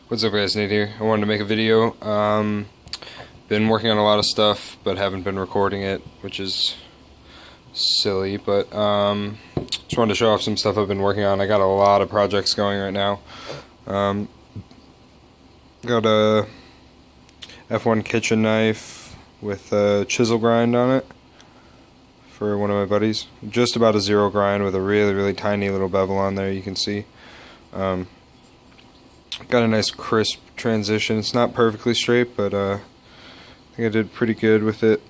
What's up guys, Nate here. I wanted to make a video. Been working on a lot of stuff, but haven't been recording it, which is silly, but just wanted to show off some stuff I've been working on. I got a lot of projects going right now. Got a F1 kitchen knife with a chisel grind on it for one of my buddies. Just about a zero grind with a really tiny little bevel on there, you can see. Got a nice crisp transition. It's not perfectly straight, but I think I did pretty good with it.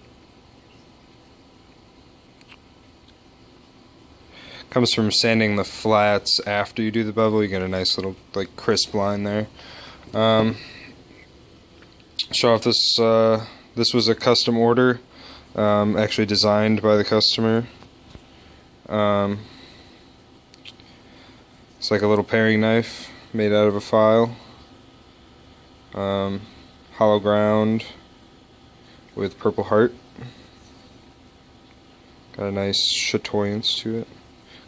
Comes from sanding the flats after you do the bevel. You get a nice little crisp line there. Show off this. This was a custom order, actually designed by the customer. It's like a little paring knife made out of a file, hollow ground with purple heart. Got a nice chatoyance to it,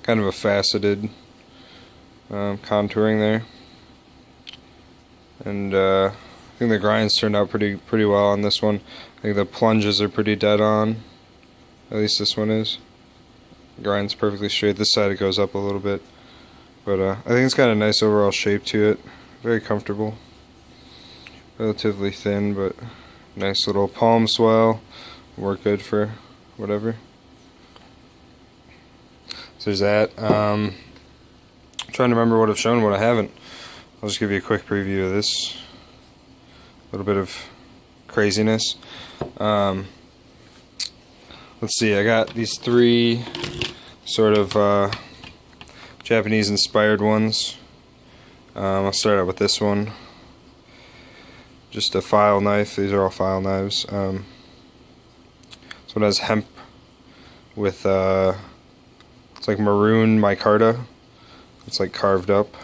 kind of a faceted contouring there, and I think the grinds turned out pretty well on this one. I think the plunges are pretty dead on, at least this one is. Grind's perfectly straight. This side it goes up a little bit. But I think it's got a nice overall shape to it. Very comfortable. Relatively thin, but nice little palm swell. Work good for whatever. So there's that. Trying to remember what I've shown and what I haven't. I'll just give you a quick preview of this. A little bit of craziness. Let's see, I got these three sort of Japanese inspired ones. I'll start out with this one. Just a file knife. These are all file knives. This one has hemp with it's like maroon micarta. It's like carved up,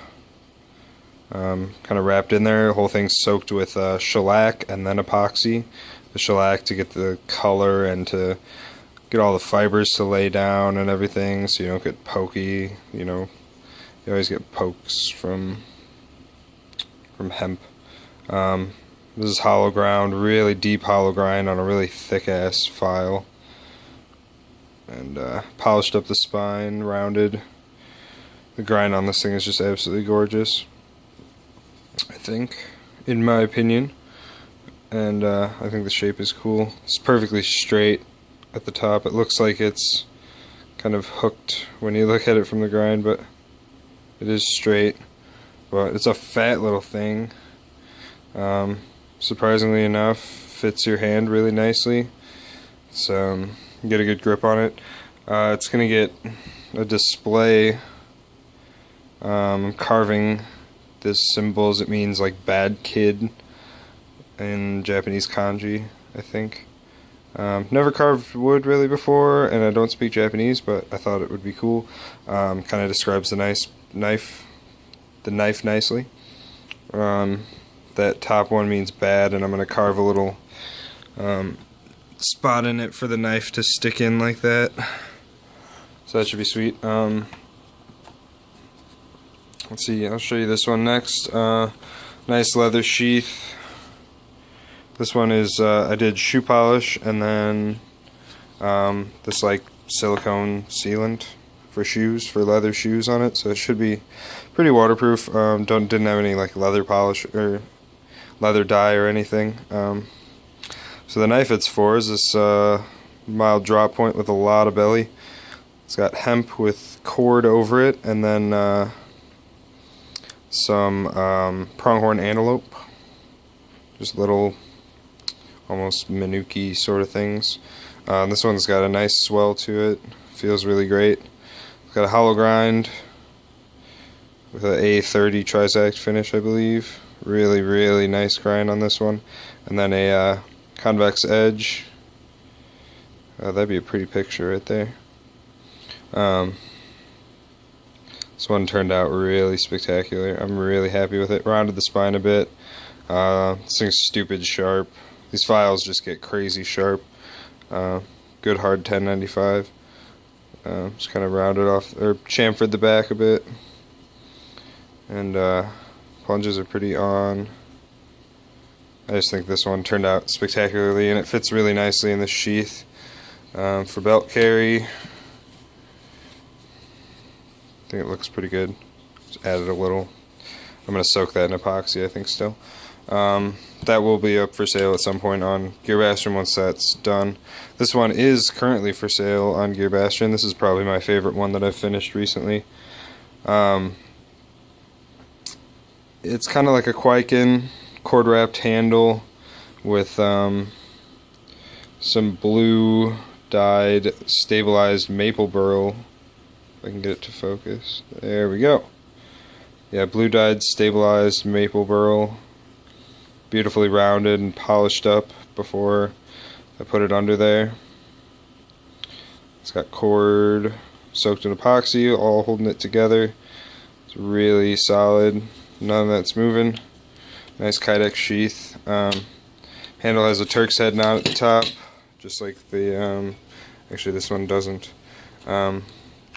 kind of wrapped in there. The whole thing's soaked with shellac and then epoxy. The shellac to get the color and to get all the fibers to lay down and everything, so you don't get pokey. You know, you always get pokes from hemp. This is hollow ground, really deep hollow grind on a really thick ass file, and polished up the spine, rounded. The grind on this thing is just absolutely gorgeous, I think, in my opinion, and I think the shape is cool. It's perfectly straight at the top. It looks like it's kind of hooked when you look at it from the grind, but it is straight. But it's a fat little thing. Surprisingly enough, fits your hand really nicely. So you get a good grip on it. It's gonna get a display. Carving this symbols. It means like bad kid in Japanese kanji, I think. Never carved wood really before, and I don't speak Japanese, but I thought it would be cool. Kind of describes the knife nicely. That top one means bad, and I'm going to carve a little spot in it for the knife to stick in like that. So that should be sweet. Let's see, I'll show you this one next. Nice leather sheath. This one is, I did shoe polish and then this like silicone sealant for shoes, for leather shoes on it, so it should be pretty waterproof. Didn't have any like leather polish or leather dye or anything. So the knife it's for is this mild drop point with a lot of belly. It's got hemp with cord over it, and then some pronghorn antelope, just little almost manuki sort of things. This one's got a nice swell to it, feels really great. It's got a hollow grind with an A30 Trizact finish, I believe. Really nice grind on this one. And then a convex edge. That'd be a pretty picture right there. This one turned out really spectacular. I'm really happy with it. Rounded the spine a bit. This thing's stupid sharp. These files just get crazy sharp. Good hard 1095. Just kind of rounded off, or chamfered the back a bit. And Plunges are pretty on. I just think this one turned out spectacularly, and it fits really nicely in the sheath for belt carry. I think it looks pretty good. Just added a little. I'm going to soak that in epoxy, I think, still. That will be up for sale at some point on Gearbastion once that's done. This one is currently for sale on Gearbastion. This is probably my favorite one that I've finished recently. It's kind of like a Kwaiken cord wrapped handle with some blue dyed stabilized maple burl. If I can get it to focus. There we go. Yeah, blue dyed stabilized maple burl. Beautifully rounded and polished up before I put it under there. It's got cord soaked in epoxy, all holding it together. It's really solid. None of that's moving. Nice Kydex sheath. Handle has a Turk's head knot at the top, just like the. Actually, this one doesn't. I'm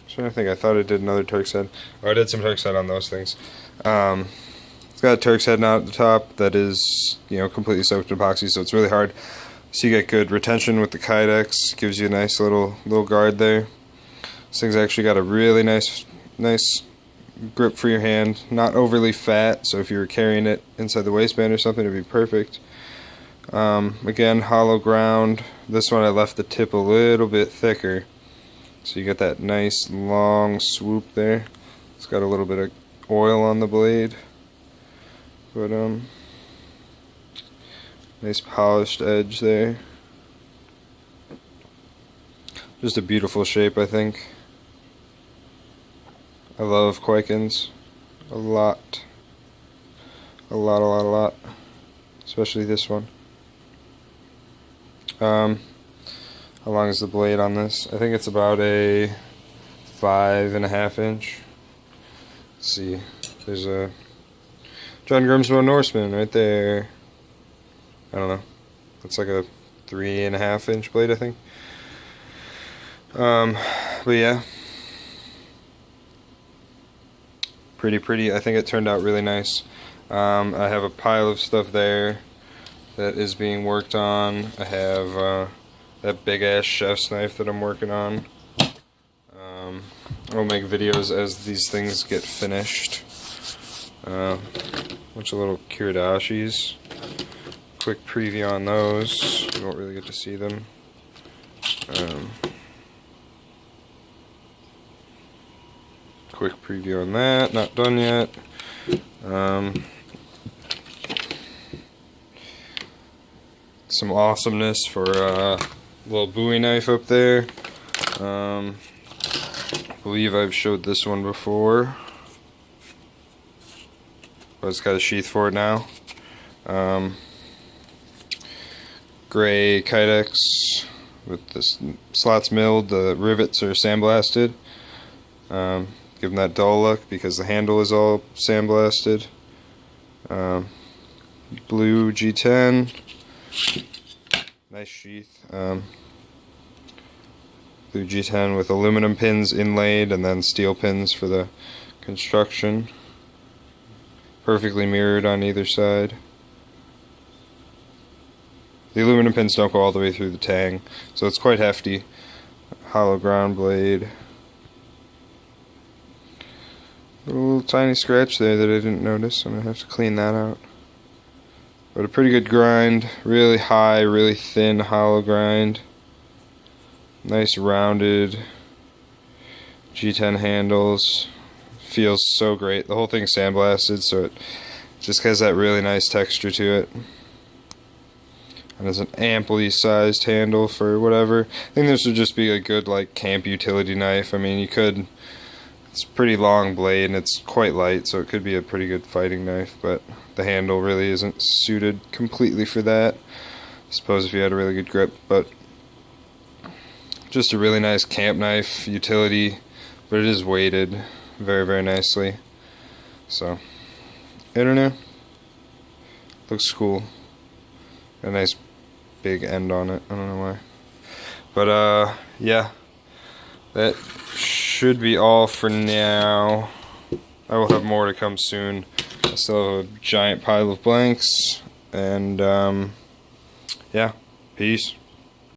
trying to think. I thought it did another Turk's head. Oh, I did some Turk's head on those things. It's got a Turk's head knot at the top that is, completely soaked in epoxy, so it's really hard. So you get good retention with the Kydex. Gives you a nice little guard there. This thing's actually got a really nice grip for your hand. Not overly fat, so if you were carrying it inside the waistband or something, it'd be perfect. Again, hollow ground. This one I left the tip a little bit thicker, so you get that nice long swoop there. It's got a little bit of oil on the blade, but nice polished edge there. Just a beautiful shape, I think. I love Kwaikens a lot. A lot. Especially this one. How long is the blade on this? I think it's about a 5.5 inch. Let's see. There's a John Grimsmo Norseman right there. I don't know. It's like a 3.5 inch blade, I think. But yeah. Pretty. I think it turned out really nice. I have a pile of stuff there that is being worked on. I have that big ass chef's knife that I'm working on. I'll make videos as these things get finished. Bunch of little kiridashis. Quick preview on those. You don't really get to see them. Quick preview on that. Not done yet. Some awesomeness for a little bowie knife up there. I believe I've showed this one before, but it's got a sheath for it now. Gray Kydex with the slots milled, the rivets are sandblasted. Give them that dull look because the handle is all sandblasted. Blue G10. Nice sheath. Blue G10 with aluminum pins inlaid and then steel pins for the construction. Perfectly mirrored on either side. The aluminum pins don't go all the way through the tang, so it's quite hefty. Hollow ground blade. A little tiny scratch there that I didn't notice. I'm going to have to clean that out. But a pretty good grind. Really high, really thin hollow grind. Nice rounded G10 handles. Feels so great. The whole thing's sandblasted, so it just has that really nice texture to it. And it's an amply sized handle for whatever. I think this would just be a good camp utility knife. I mean, you could. It's a pretty long blade and it's quite light, so it could be a pretty good fighting knife, but the handle really isn't suited completely for that. I suppose if you had a really good grip, but just a really nice camp knife utility, but it is weighted very nicely. So, I don't know. Looks cool. Got a nice big end on it. I don't know why. But yeah. That should be all for now. I will have more to come soon. I still have a giant pile of blanks, and yeah, peace.